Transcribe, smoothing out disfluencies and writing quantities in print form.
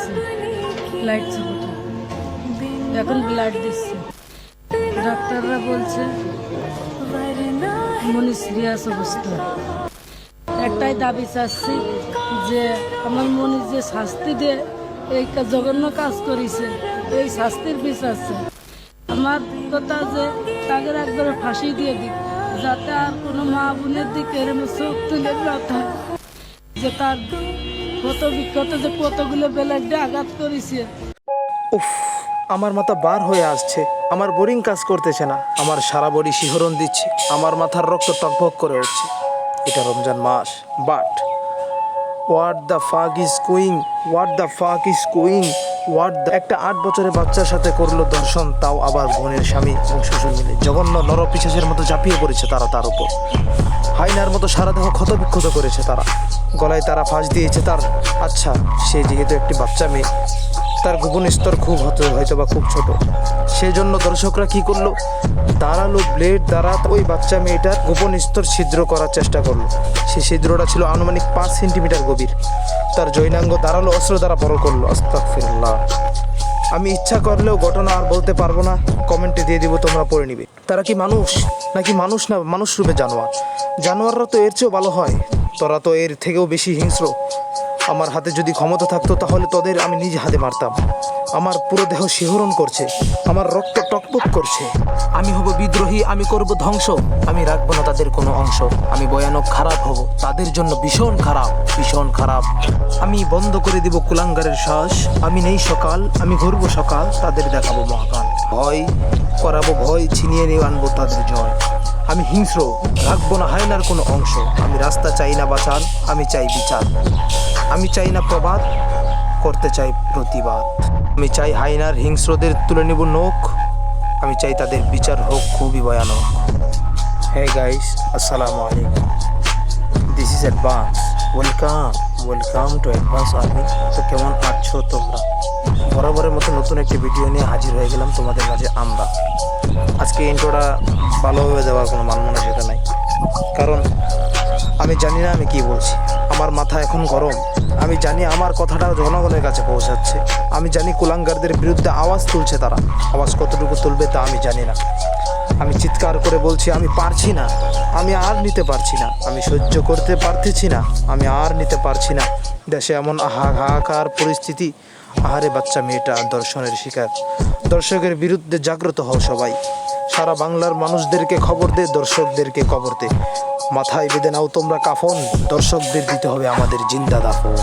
দিচ্ছে, লাইট চিপটা এখন ব্লাড দিচ্ছে। ডাক্তাররা বলছে মনি সিরিয়াস অবস্থা। একটাই দাবি চাচ্ছি যে আমার মনি যে শাস্তি দিয়ে এই জঘন্য কাজ করেছে, এই শাস্তির বিচার চাই। আমার কথা যে তাকে একবারে ফাঁসি দিয়ে দিক, যাতে আর কোনো মা বোনের দিকে এরম চোখ তুলে না থাকে, যে তার কত বিক্ষত যে কতগুলো ব্লাডে আঘাত করেছে। উফ, আমার মাথা বার হয়ে আসছে, আমার বোরিং কাজ করতেছে না, আমার সারা বডি শিহরণ দিচ্ছে, আমার মাথার রক্ত টকবক করে উঠছে। এটা রমজান মাস, but what the fuck is going, what the fuck is going, একটা 8 বছরের বাচ্চার সাথে করলো ধর্ষণ, তাও আবার বোনের স্বামী এবং শ্বশুর মিলে। জঘন্য নরপিশাচের মতো ঝাঁপিয়ে পড়েছে তারা তার উপর, হাইনার মতো সারা দেহ ক্ষতবিক্ষত করেছে তারা, গলায় তারা ফাঁস দিয়েছে তার। আচ্ছা, সে যেহেতু একটি বাচ্চা মেয়ে, তার গোপন স্তর হয়তো বা খুব ছোট, সেজন্য দর্শকরা কি করলো, দাঁড়ালো ব্লেড দ্বারা ওই বাচ্চা মেয়েটার গোপন স্তর ছিদ্র করার চেষ্টা করলো। সে ছিদ্রটা ছিল আনুমানিক 5 সেন্টিমিটার গভীর। তার জৈনাঙ্গ দাঁড়ালো অস্ত্র দ্বারা বড় করলো। আস্তাগফিরুল্লাহ। আমি ইচ্ছা করলেও ঘটনা আর বলতে পারবো না, কমেন্টে দিয়ে দিব, তোমরা পড়ে নিবে। তারা কি মানুষ নাকি মানুষ না মানুষ রূপে জানোয়ার? জানোয়াররা তো এর চেয়েও ভালো হয়, তোরা তো এর থেকেও বেশি হিংস্র। আমার হাতে যদি ক্ষমতা থাকতো তাহলে তোদের আমি নিজ হাতে মারতাম। আমার পুরো দেহ শিহরণ করছে, আমার রক্ত টকবক করছে। আমি হব বিদ্রোহী, আমি করব ধ্বংস, আমি রাখবো না তাদের কোনো অংশ। আমি ভয়ানক খারাপ হব, তাদের জন্য ভীষণ খারাপ, ভীষণ খারাপ। আমি বন্ধ করে দিব কুলাঙ্গারের শ্বাস। আমি নেই সকাল, আমি ঘুরবো সকাল, তাদের দেখাবো মহাকাল। ভয় করাবো, ভয় ছিনিয়ে নিয়ে আনবো তাদের জয়। আমি হিংস্র, রাখবো না হায়নার কোনো অংশ। আমি রাস্তা চাই না বাঁচান, আমি চাই বিচার। আমি চাই না প্রবাদ, করতে চাই প্রতিবাদ। আমি চাই হায়নার হিংস্রদের তুলে নেব নখ। আমি চাই তাদের বিচার হোক খুবই ভয়ানক। হে গাইস, আসসালামু আলাইকুম, this is advance. Welcome to advance army. তো কেমন আছো তোমরা? বরাবরের মতো নতুন একটি ভিডিও নিয়ে হাজির হয়ে গেলাম তোমাদের মাঝে আমরা। আজকে ইন্ট্রোটা ভালোভাবে দেওয়ার কোনো মানসিকতা নাই, কারণ আমি জানি না আমি কি বলছি। আমার মাথা এখন গরম। আমি জানি আমার কথাটা জনগণের কাছে পৌঁছাচ্ছে। আমি জানি কুলাঙ্গারদের বিরুদ্ধে আওয়াজ তুলছে তারা। আওয়াজ কতটুকু তুলবে তা আমি জানি না। আমি চিৎকার করে বলছি, আমি পারছি না, আমি আর নিতে পারছি না, আমি সহ্য করতে পারতেছি না, আমি আর নিতে পারছি না। দেশে এমন হাহাকার পরিস্থিতি। আহারে বাচ্চা মেয়েটা ধর্ষণের শিকার। দর্শকের বিরুদ্ধে জাগ্রত হও সবাই। সারা বাংলার মানুষদেরকে খবর দে, দর্শকদেরকে কবর দে। মাথায় বেঁধে নাও তোমরা কাফন, দর্শকদের দিতে হবে আমাদের জিন্দা দাফন।